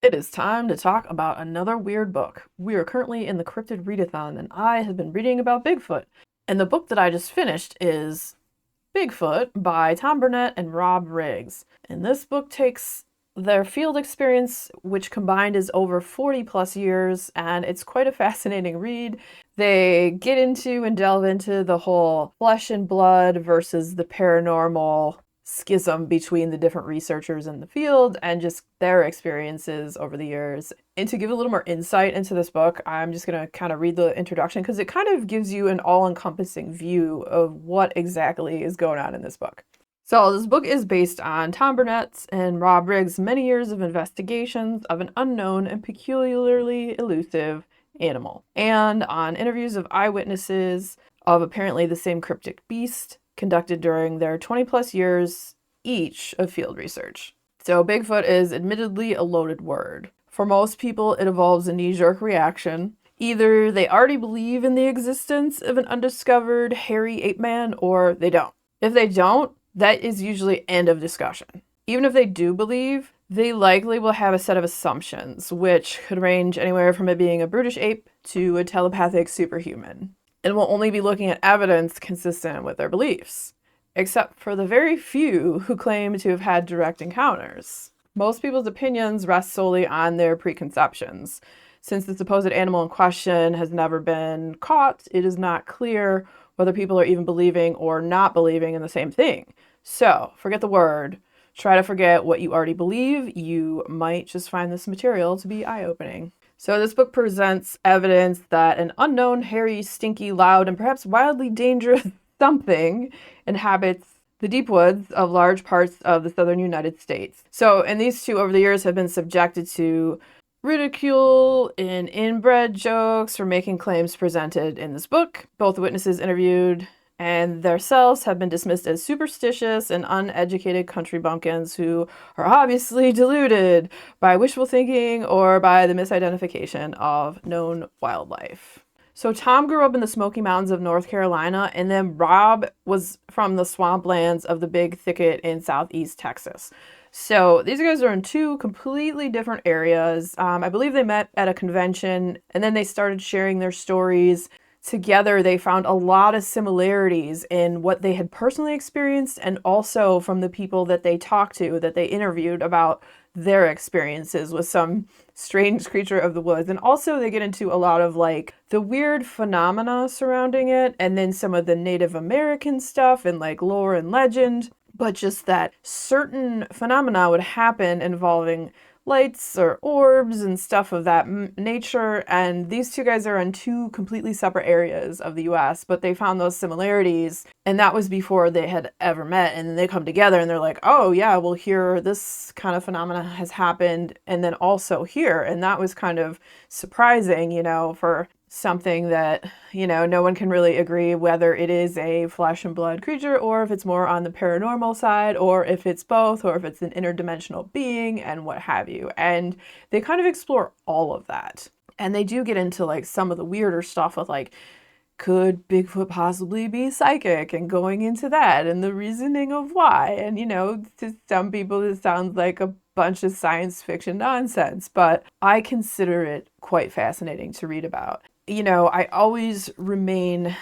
It is time to talk about another weird book. We are currently in the Cryptid Readathon, and I have been reading about Bigfoot. And the book that I just finished is Bigfoot by Tom Burnette and Rob Riggs. And this book takes their field experience, which combined is over 40 plus years, and it's quite a fascinating read. They get into and delve into the whole flesh and blood versus the paranormal schism between the different researchers in the field and just their experiences over the years. And to give a little more insight into this book, I'm just going to kind of read the introduction because it kind of gives you an all-encompassing view of what exactly is going on in this book. So this book is based on Tom Burnett's and Rob Riggs' many years of investigations of an unknown and peculiarly elusive animal, and on interviews of eyewitnesses of apparently the same cryptic beast conducted during their 20 plus years each of field research. So Bigfoot is admittedly a loaded word. For most people, it involves a knee-jerk reaction. Either they already believe in the existence of an undiscovered hairy ape man, or they don't. If they don't, that is usually end of discussion. Even if they do believe, they likely will have a set of assumptions, which could range anywhere from it being a brutish ape to a telepathic superhuman, and will only be looking at evidence consistent with their beliefs, except for the very few who claim to have had direct encounters. Most people's opinions rest solely on their preconceptions. Since the supposed animal in question has never been caught, it is not clear whether people are even believing or not believing in the same thing. So, forget the word. Try to forget what you already believe. You might just find this material to be eye-opening. So this book presents evidence that an unknown, hairy, stinky, loud, and perhaps wildly dangerous something inhabits the deep woods of large parts of the southern United States. So, and these two over the years have been subjected to ridicule and inbred jokes for making claims presented in this book. Both witnesses interviewed and themselves have been dismissed as superstitious and uneducated country bumpkins who are obviously deluded by wishful thinking or by the misidentification of known wildlife. So Tom grew up in the Smoky Mountains of North Carolina, and then Rob was from the swamplands of the Big Thicket in southeast Texas. So these guys are in two completely different areas. I believe they met at a convention, and then they started sharing their stories. Together, they found a lot of similarities in what they had personally experienced and also from the people that they talked to, that they interviewed about their experiences with some strange creature of the woods. And also they get into a lot of like the weird phenomena surrounding it, and then some of the Native American stuff and like lore and legend, but just that certain phenomena would happen involving lights or orbs and stuff of that nature. And these two guys are in two completely separate areas of the US, but they found those similarities, and that was before they had ever met. And then they come together and they're like, oh yeah, well here this kind of phenomena has happened, and then also here. And that was kind of surprising, for something that, no one can really agree whether it is a flesh and blood creature or if it's more on the paranormal side or if it's both or if it's an interdimensional being and what have you. And they kind of explore all of that. And they do get into like some of the weirder stuff with like, could Bigfoot possibly be psychic, and going into that and the reasoning of why. And, to some people, it sounds like a bunch of science fiction nonsense, but I consider it quite fascinating to read about. I always remain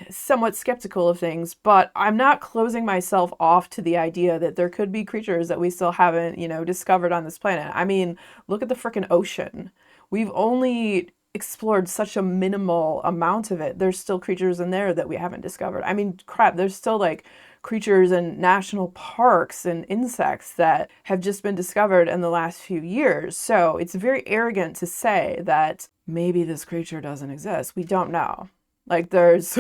somewhat skeptical of things, but I'm not closing myself off to the idea that there could be creatures that we still haven't, discovered on this planet. I mean, look at the frickin' ocean. We've only explored such a minimal amount of it. There's still creatures in there that we haven't discovered. I mean, crap, there's still like creatures in national parks and insects that have just been discovered in the last few years. So it's very arrogant to say that maybe this creature doesn't exist. We don't know. Like there's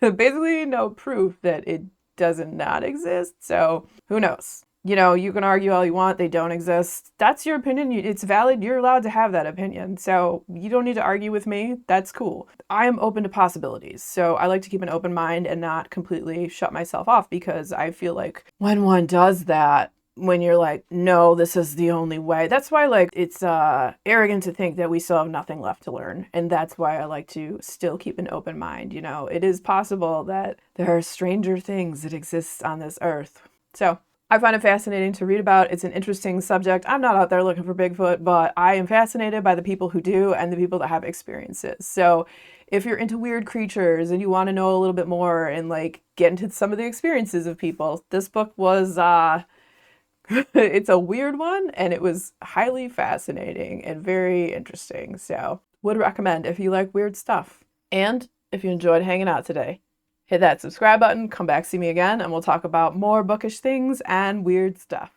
basically no proof that it doesn't not exist. So who knows? You can argue all you want, they don't exist. That's your opinion. It's valid. You're allowed to have that opinion. So you don't need to argue with me. That's cool. I am open to possibilities. So I like to keep an open mind and not completely shut myself off, because I feel like when one does that, when you're like, no, this is the only way. That's why like it's arrogant to think that we still have nothing left to learn. And that's why I like to still keep an open mind. It is possible that there are stranger things that exist on this earth. So I find it fascinating to read about. It's an interesting subject. I'm not out there looking for Bigfoot, but I am fascinated by the people who do and the people that have experiences. So if you're into weird creatures and you want to know a little bit more and like get into some of the experiences of people, this book was it's a weird one and it was highly fascinating and very interesting. So would recommend if you like weird stuff. And if you enjoyed hanging out today, hit that subscribe button, come back, see me again, and we'll talk about more bookish things and weird stuff.